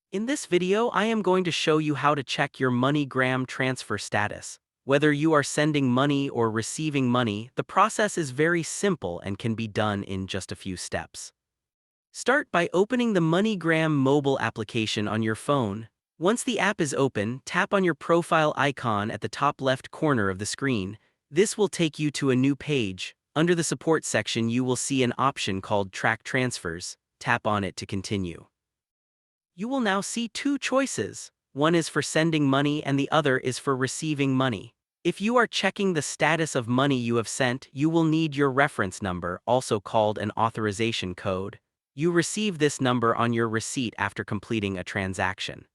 In this video, I am going to show you how to check your MoneyGram transfer status. Whether you are sending money or receiving money, the process is very simple and can be done in just a few steps. Start by opening the MoneyGram mobile application on your phone. Once the app is open, tap on your profile icon at the top left corner of the screen. This will take you to a new page. Under the support section, you will see an option called Track Transfers. Tap on it to continue. You will now see two choices. One is for sending money and the other is for receiving money. If you are checking the status of money you have sent, you will need your reference number, also called an authorization code. You receive this number on your receipt after completing a transaction.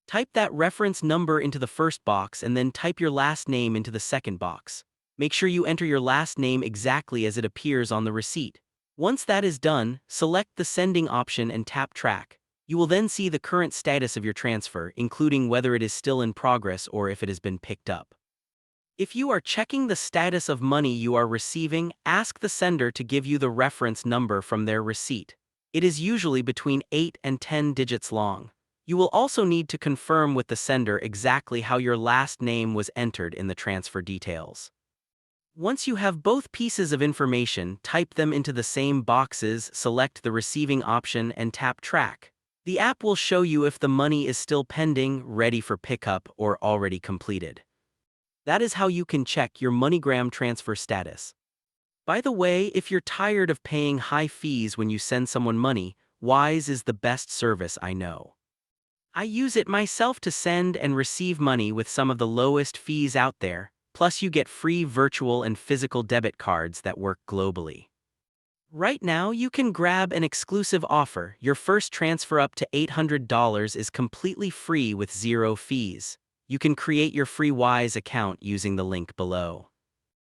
Type that reference number into the first box and then type your last name into the second box. Make sure you enter your last name exactly as it appears on the receipt. Once that is done, select the sending option and tap Track. You will then see the current status of your transfer, including whether it is still in progress or if it has been picked up. If you are checking the status of money you are receiving, ask the sender to give you the reference number from their receipt. It is usually between 8 and 10 digits long. You will also need to confirm with the sender exactly how your last name was entered in the transfer details. Once you have both pieces of information, type them into the same boxes, select the receiving option, and tap Track. The app will show you if the money is still pending, ready for pickup, or already completed. That is how you can check your MoneyGram transfer status. By the way, if you're tired of paying high fees when you send someone money, Wise is the best service I know. I use it myself to send and receive money with some of the lowest fees out there, plus you get free virtual and physical debit cards that work globally. Right now, you can grab an exclusive offer. Your first transfer up to $800 is completely free with zero fees. You can create your free Wise account using the link below.